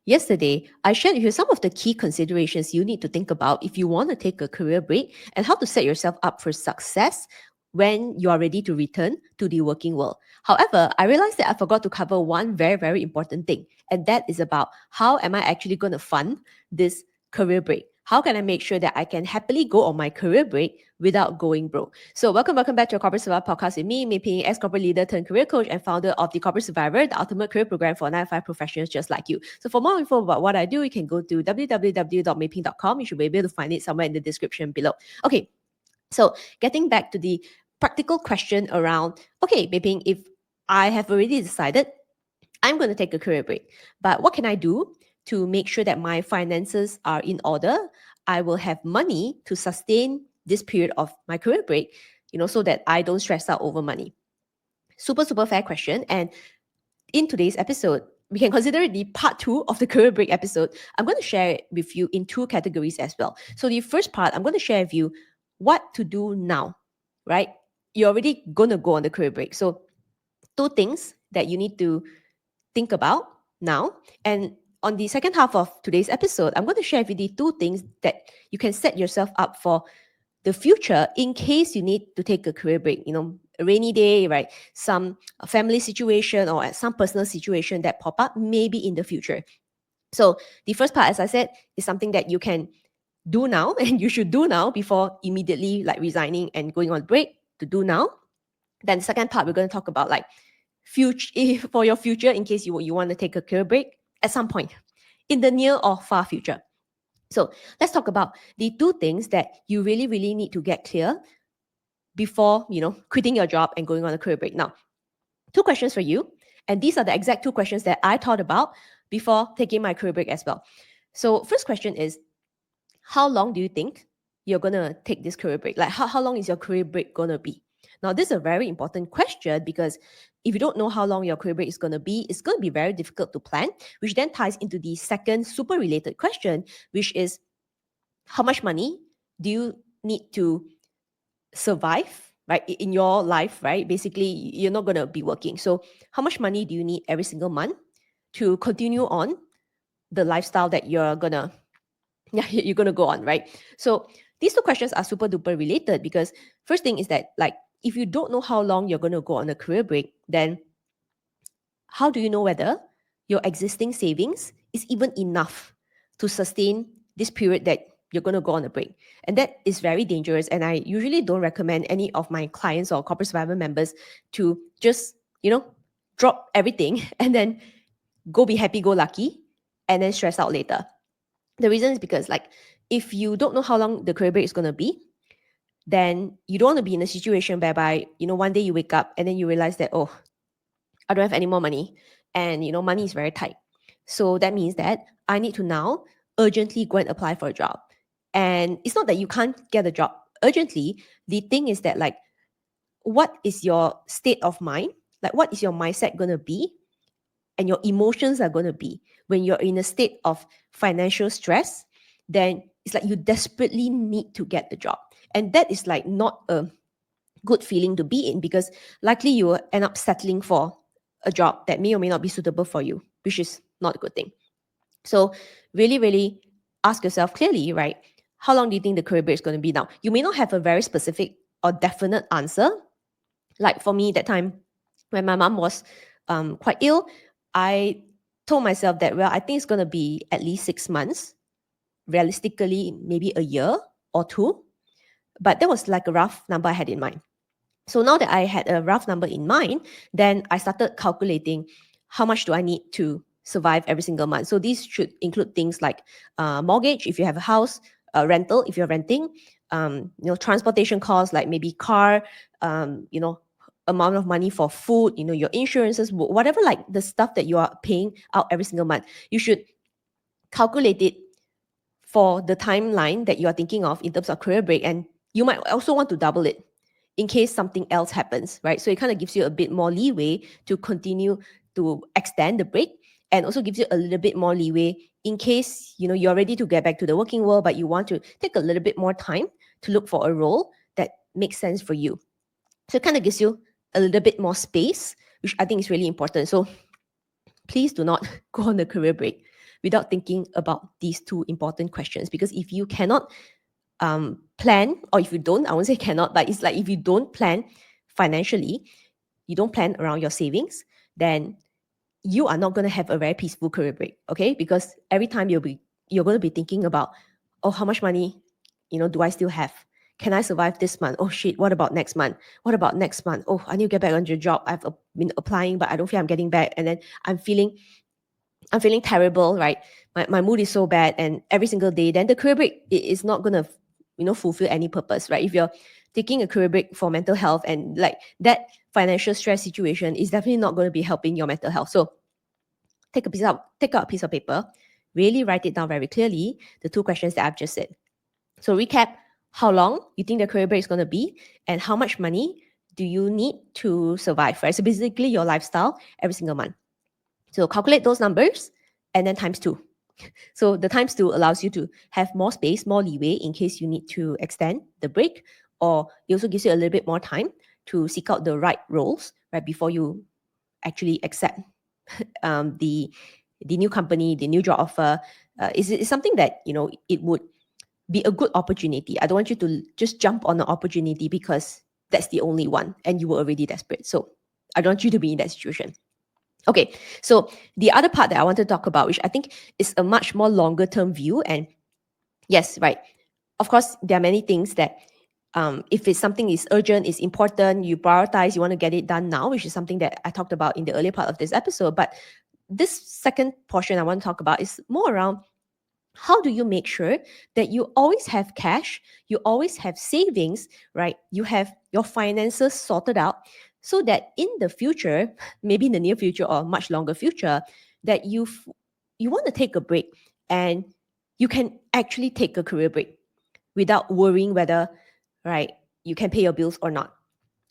Yesterday, I shared with you some of the key considerations you need to think about if you want to take a career break and how to set yourself up for success when you are ready to return to the working world. However, I realized that I forgot to cover one very, very important thing, and that is about how am I actually going to fund this career break? How can I make sure that I can happily go on my career break without going broke? So welcome back to a Corporate Survivor podcast with me, MEI PHING, ex-corporate leader turned career coach and founder of the Corporate Survivor, the ultimate career program for 9-to-5 professionals just like you. So for more info about what I do, you can go to www.meiping.com. You should be able to find it somewhere in the description below. Okay, so getting back to the practical question around, okay, Meiping, if I have already decided I'm going to take a career break, but what can I do to make sure that my finances are in order? I will have money to sustain this period of my career break, so that I don't stress out over money. Super, super fair question. And in today's episode, we can consider it the part 2 of the career break episode. I'm going to share it with you in 2 categories as well. So the first part, I'm going to share with you what to do now, right? You're already going to go on the career break. So 2 things that you need to think about now. And on the second half of today's episode, I'm going to share with you the 2 things that you can set yourself up for the future in case you need to take a career break, a rainy day, right? Some family situation or some personal situation that pop up maybe in the future. So the first part, as I said, is something that you can do now and you should do now before immediately like resigning and going on break, to do now. Then the second part, we're going to talk about like future for your future in case you want to take a career break at some point in the near or far future. So let's talk about the 2 things that you really, really need to get clear before, quitting your job and going on a career break. Now, 2 questions for you. And these are the exact 2 questions that I thought about before taking my career break as well. So first question is, how long do you think you're going to take this career break? Like how long is your career break going to be? Now, this is a very important question because if you don't know how long your career break is going to be, it's going to be very difficult to plan, which then ties into the second super related question, which is how much money do you need to survive, right, in your life, right? Basically, you're not going to be working. So how much money do you need every single month to continue on the lifestyle that you're going to go on, right? So these 2 questions are super duper related because first thing is that, like, if you don't know how long you're going to go on a career break, then how do you know whether your existing savings is even enough to sustain this period that you're going to go on a break? And that is very dangerous. And I usually don't recommend any of my clients or corporate survivor members to just, drop everything and then go be happy, go lucky, and then stress out later. The reason is because, like, if you don't know how long the career break is going to be, then you don't want to be in a situation whereby, one day you wake up and then you realize that, oh, I don't have any more money, and money is very tight. So that means that I need to now urgently go and apply for a job. And it's not that you can't get a job urgently. The thing is that, like, what is your state of mind? Like, what is your mindset going to be? And your emotions are going to be when you're in a state of financial stress, then it's like you desperately need to get the job. And that is like not a good feeling to be in, because likely you will end up settling for a job that may or may not be suitable for you, which is not a good thing. So really, really ask yourself clearly, right? How long do you think the career break is going to be now? You may not have a very specific or definite answer. Like for me, that time when my mom was quite ill, I told myself that, well, I think it's going to be at least 6 months, realistically, maybe a year or 2. But that was like a rough number I had in mind. So now that I had a rough number in mind, then I started calculating how much do I need to survive every single month. So these should include things like mortgage, if you have a house, rental, if you're renting, transportation costs, like maybe car, amount of money for food, your insurances, whatever, like the stuff that you are paying out every single month. You should calculate it for the timeline that you are thinking of in terms of career break. And you might also want to double it in case something else happens, right? So it kind of gives you a bit more leeway to continue to extend the break, and also gives you a little bit more leeway in case, you're ready to get back to the working world, but you want to take a little bit more time to look for a role that makes sense for you. So it kind of gives you a little bit more space, which I think is really important. So please do not go on a career break without thinking about these two important questions. Because if you cannot plan, or if you don't, I won't say cannot, but it's like if you don't plan financially, you don't plan around your savings, then you are not going to have a very peaceful career break, okay? Because every time you're going to be thinking about, oh, how much money, do I still have? Can I survive this month? Oh shit, what about next month? What about next month? Oh, I need to get back on your job. I've been applying, but I don't feel I'm getting back. And then I'm feeling terrible, right? My mood is so bad, and every single day, then the career break is not gonna, fulfill any purpose, right? If you're taking a career break for mental health, and like that financial stress situation is definitely not going to be helping your mental health. So take out a piece of paper, really write it down very clearly, the two questions that I've just said. So recap, how long you think the career break is going to be, and how much money do you need to survive, right? So basically your lifestyle every single month. So calculate those numbers and then times 2. So the times 2 allows you to have more space, more leeway in case you need to extend the break, or it also gives you a little bit more time to seek out the right roles, right, before you actually accept the new company, the new job offer. Is something that, it would be a good opportunity. I don't want you to just jump on an opportunity because that's the only one and you were already desperate. So I don't want you to be in that situation. Okay, so the other part that I want to talk about, which I think is a much more longer term view, and yes, right, of course, there are many things that if it's something is urgent, is important, you prioritize, you want to get it done now, which is something that I talked about in the earlier part of this episode. But this second portion I want to talk about is more around how do you make sure that you always have cash, you always have savings, right? You have your finances sorted out so that in the future, maybe in the near future or much longer future, that you want to take a break and you can actually take a career break without worrying whether, right, you can pay your bills or not.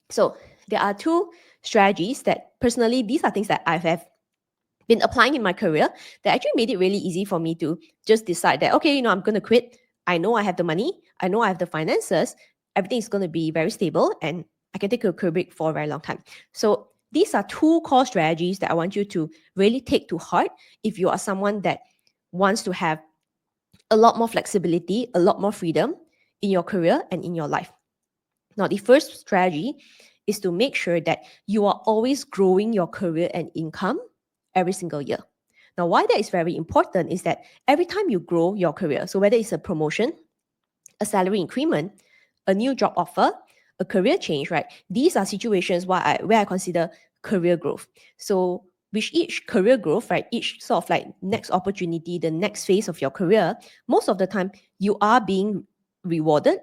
So there are two strategies that personally, these are things that I have been applying in my career that actually made it really easy for me to just decide that, okay, I'm going to quit. I know I have the money. I know I have the finances. Everything is going to be very stable and I can take a career break for a very long time. So these are two core strategies that I want you to really take to heart if you are someone that wants to have a lot more flexibility, a lot more freedom in your career and in your life. Now, the first strategy is to make sure that you are always growing your career and income every single year. Now, why that is very important is that every time you grow your career, so whether it's a promotion, a salary increment, a new job offer, a career change, right? These are situations where I consider career growth. So with each career growth, right, each sort of like next opportunity, the next phase of your career, most of the time you are being rewarded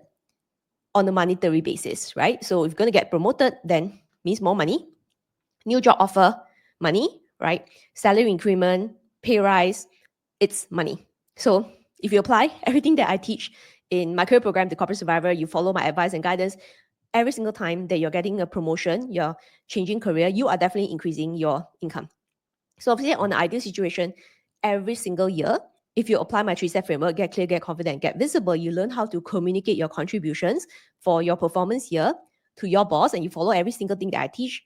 on a monetary basis, right? So if you're going to get promoted, then means more money. New job offer, money, right? Salary increment, pay rise, it's money. So if you apply everything that I teach in my career program, The Corporate Survivor, you follow my advice and guidance, every single time that you're getting a promotion, you're changing career, you are definitely increasing your income. So obviously on the ideal situation, every single year, if you apply my 3-step framework, get clear, get confident, get visible, you learn how to communicate your contributions for your performance year to your boss, and you follow every single thing that I teach.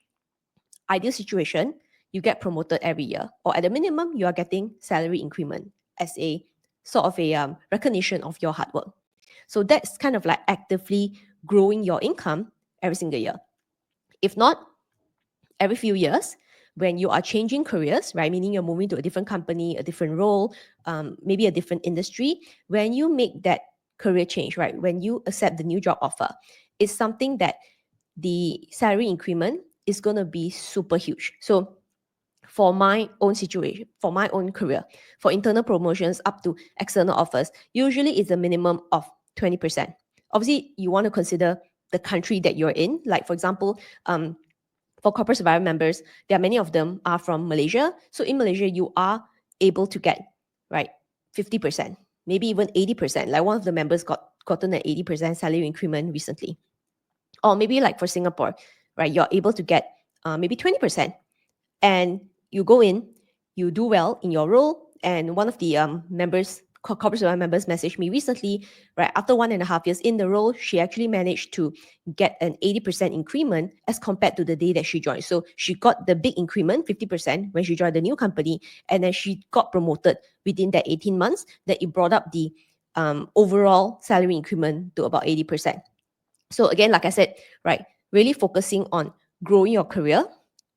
Ideal situation, you get promoted every year, or at the minimum, you are getting salary increment as a sort of a recognition of your hard work. So that's kind of like actively growing your income every single year. If not, every few years, when you are changing careers, right, meaning you're moving to a different company, a different role, maybe a different industry, when you make that career change, right, when you accept the new job offer, it's something that the salary increment is going to be super huge. So for my own situation, for my own career, for internal promotions up to external offers, usually it's a minimum of 20%. Obviously, you want to consider the country that you're in. Like, for example, for Corporate Survivor members, there are many of them are from Malaysia. So in Malaysia, you are able to get, right, 50%, maybe even 80%. Like one of the members gotten an 80% salary increment recently. Or maybe like for Singapore, right, you're able to get maybe 20%. And you go in, you do well in your role, and one of the members corporate Survivor members messaged me recently, right? After 1.5 years in the role, she actually managed to get an 80% increment as compared to the day that she joined. So she got the big increment, 50%, when she joined the new company, and then she got promoted within that 18 months, that it brought up the overall salary increment to about 80%. So again, like I said, right, really focusing on growing your career,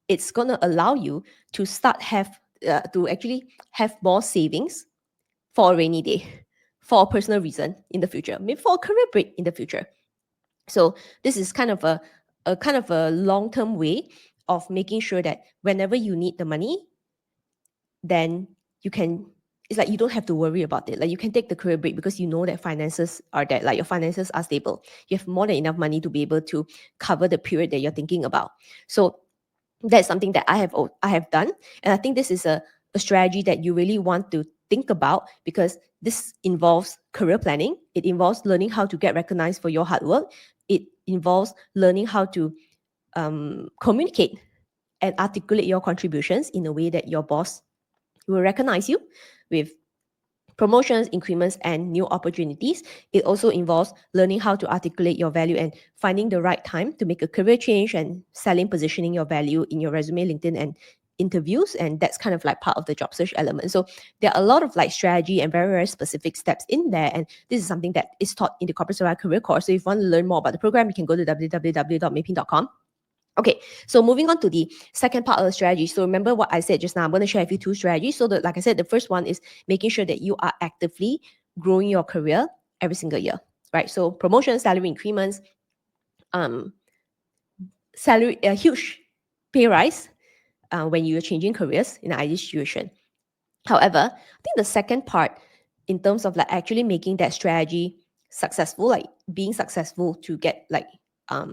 it's going to allow you to to actually have more savings for a rainy day, for a personal reason in the future, maybe for a career break in the future. So this is kind of a long-term way of making sure that whenever you need the money, then you can, it's like you don't have to worry about it. Like you can take the career break because you know that finances are there, like your finances are stable. You have more than enough money to be able to cover the period that you're thinking about. So that's something that I have done. And I think this is a strategy that you really want to think about, because this involves career planning. It involves learning how to get recognized for your hard work. It involves learning how to communicate and articulate your contributions in a way that your boss will recognize you with promotions, increments, and new opportunities. It also involves learning how to articulate your value and finding the right time to make a career change and selling, positioning your value in your resume, LinkedIn, and interviews. And that's kind of like part of the job search element. So there are a lot of like strategy and very, very specific steps in there. And this is something that is taught in the Corporate Survivor Career Course. So if you want to learn more about the program, you can go to www.meiping.com. Okay, so moving on to the second part of the strategy. So remember what I said just now, I'm going to share with you two strategies. So that, like I said, the first one is making sure that you are actively growing your career every single year, right? So promotion, salary increments, a huge pay rise when you're changing careers in an ideal situation. However, I think the second part, in terms of like actually making that strategy successful, like being successful to get like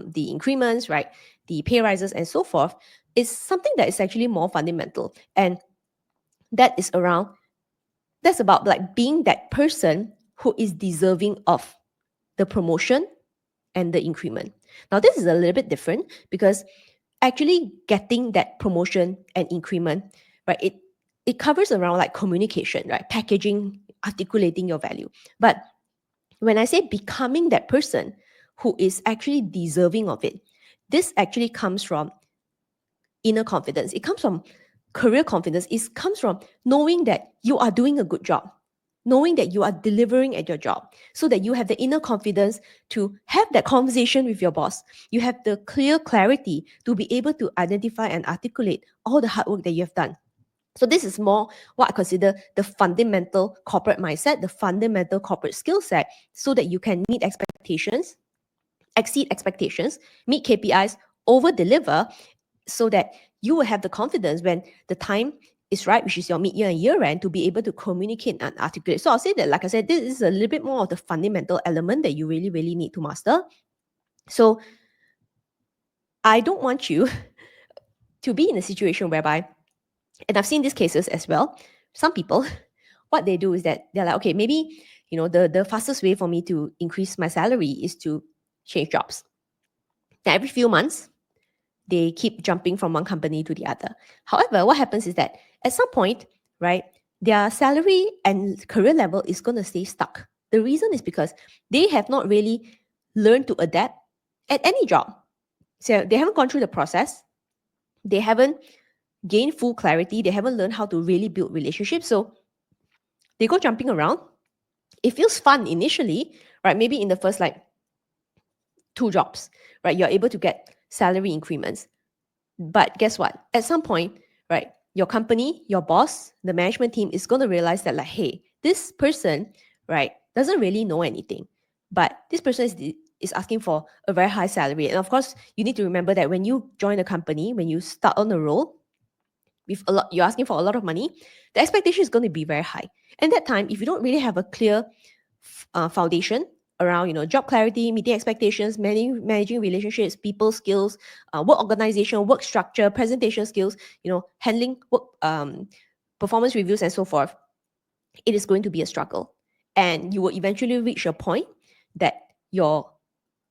the increments, right, the pay rises and so forth, is something that is actually more fundamental. And that's about like being that person who is deserving of the promotion and the increment. Now, this is a little bit different, because actually getting that promotion and increment, right, it covers around like communication, right, packaging, articulating your value. But when I say becoming that person who is actually deserving of it, this actually comes from inner confidence. It comes from career confidence. It comes from knowing that you are doing a good job, knowing that you are delivering at your job, so that you have the inner confidence to have that conversation with your boss. You have the clear clarity to be able to identify and articulate all the hard work that you have done. So this is more what I consider the fundamental corporate mindset, the fundamental corporate skill set, so that you can meet expectations, exceed expectations, meet KPIs, over deliver, so that you will have the confidence when the time is right, which is your mid-year and year-end, to be able to communicate and articulate. So I'll say that, like I said, this is a little bit more of the fundamental element that you really, really need to master. So I don't want you to be in a situation whereby, and I've seen these cases as well, some people, what they do is that they're like, okay, maybe, the fastest way for me to increase my salary is to change jobs. Then every few months, they keep jumping from one company to the other. However, what happens is that at some point, right, their salary and career level is going to stay stuck. The reason is because they have not really learned to adapt at any job. So they haven't gone through the process. They haven't gained full clarity. They haven't learned how to really build relationships. So they go jumping around. It feels fun initially, right? Maybe in the first like 2 jobs, right? You're able to get salary increments. But guess what? At some point, right, your company, your boss, the management team is going to realize that, like, hey, this person, right, doesn't really know anything. But this person is asking for a very high salary. And of course, you need to remember that when you join a company, when you start on a role, with a lot, you're asking for a lot of money, the expectation is going to be very high. And that time, if you don't really have a clear foundation around, job clarity, meeting expectations, managing relationships, people skills, work organization, work structure, presentation skills, handling work, performance reviews, and so forth, it is going to be a struggle. And you will eventually reach a point that your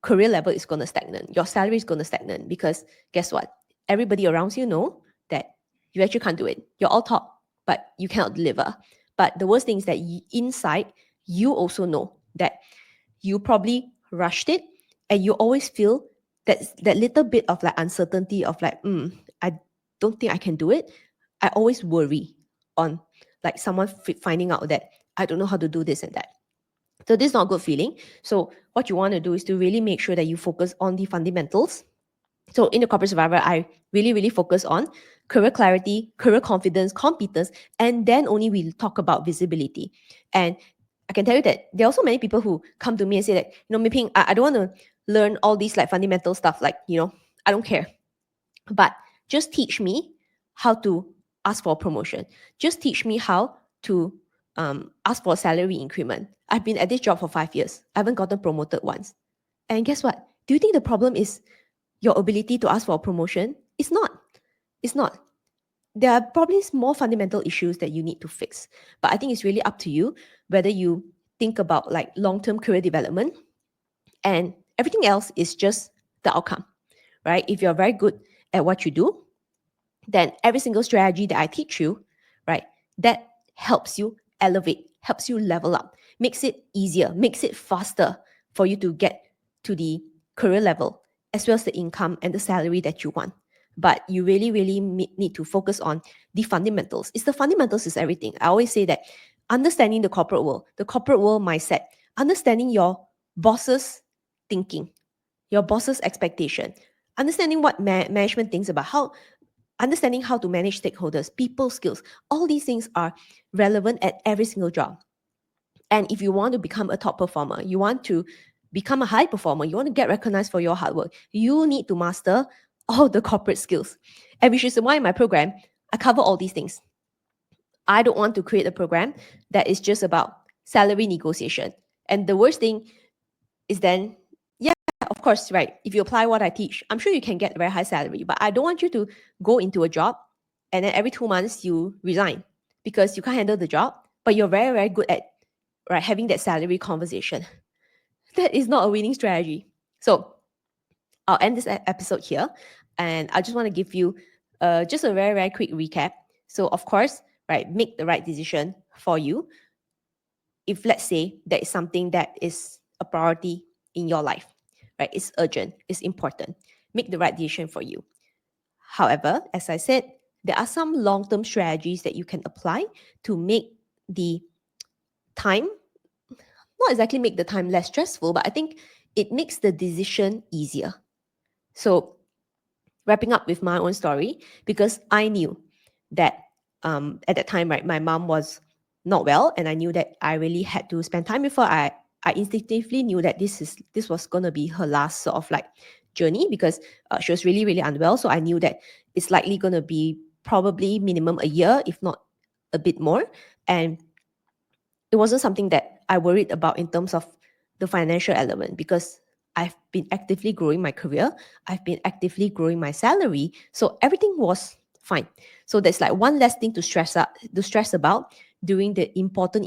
career level is going to stagnate. Your salary is going to stagnate, because guess what? Everybody around you know that you actually can't do it. You're all top, but you cannot deliver. But the worst thing is that inside, you also know that you probably rushed it, and you always feel that little bit of like uncertainty of like, I don't think I can do it. I always worry on like someone finding out that I don't know how to do this and that. So this is not a good feeling. So what you want to do is to really make sure that you focus on the fundamentals. So in the corporate survivor, I really, really focus on career clarity, career confidence, competence, and then only we talk about visibility. And I can tell you that there are also many people who come to me and say that, MEI Phing, I don't want to learn all these like fundamental stuff. Like, I don't care. But just teach me how to ask for a promotion. Just teach me how to ask for a salary increment. I've been at this job for 5 years. I haven't gotten promoted once. And guess what? Do you think the problem is your ability to ask for a promotion? It's not. It's not. There are probably more fundamental issues that you need to fix. But I think it's really up to you whether you think about like long-term career development, and everything else is just the outcome, right? If you're very good at what you do, then every single strategy that I teach you, right, that helps you elevate, helps you level up, makes it easier, makes it faster for you to get to the career level, as well as the income and the salary that you want. But you really, really need to focus on the fundamentals. It's the fundamentals is everything. I always say that understanding the corporate world mindset, understanding your boss's thinking, your boss's expectation, understanding what management thinks about understanding how to manage stakeholders, people skills, all these things are relevant at every single job. And if you want to become a top performer, you want to become a high performer, you want to get recognized for your hard work, you need to master all the corporate skills. And which is why in my program, I cover all these things. I don't want to create a program that is just about salary negotiation. And the worst thing is then, yeah, of course, right, if you apply what I teach, I'm sure you can get a very high salary, but I don't want you to go into a job and then every 2 months you resign because you can't handle the job, but you're very, very good at having that salary conversation. That is not a winning strategy. So I'll end this episode here, and I just want to give you just a very, very quick recap. So of course, right, make the right decision for you. If let's say there is something that is a priority in your life, right? It's urgent, it's important. Make the right decision for you. However, as I said, there are some long-term strategies that you can apply to make the time, not exactly make the time less stressful, but I think it makes the decision easier. So wrapping up with my own story, because I knew that at that time, right, my mom was not well, and I knew that I really had to spend time with her. I instinctively knew that this was gonna be her last sort of like journey, because she was really, really unwell. So I knew that it's likely gonna be probably minimum a year, if not a bit more. And it wasn't something that I worried about in terms of the financial element, because I've been actively growing my career. I've been actively growing my salary. So everything was fine. So there's like one less thing to stress about during the important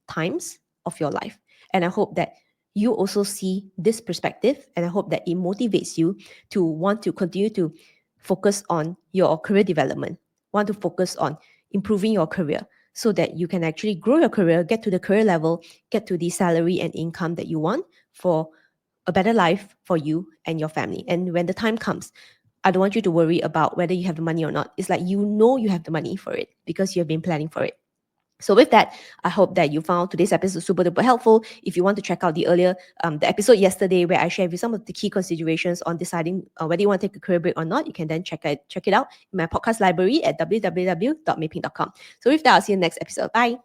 times of your life. And I hope that you also see this perspective, and I hope that it motivates you to want to continue to focus on your career development, want to focus on improving your career, so that you can actually grow your career, get to the career level, get to the salary and income that you want for a better life for you and your family. And when the time comes, I don't want you to worry about whether you have the money or not. It's like you know you have the money for it because you have been planning for it. So with that, I hope that you found today's episode super duper helpful. If you want to check out the episode yesterday where I shared with some of the key considerations on deciding whether you want to take a career break or not, you can then check it out in my podcast library at www.meiphing.com. So with that, I'll see you in the next episode. Bye.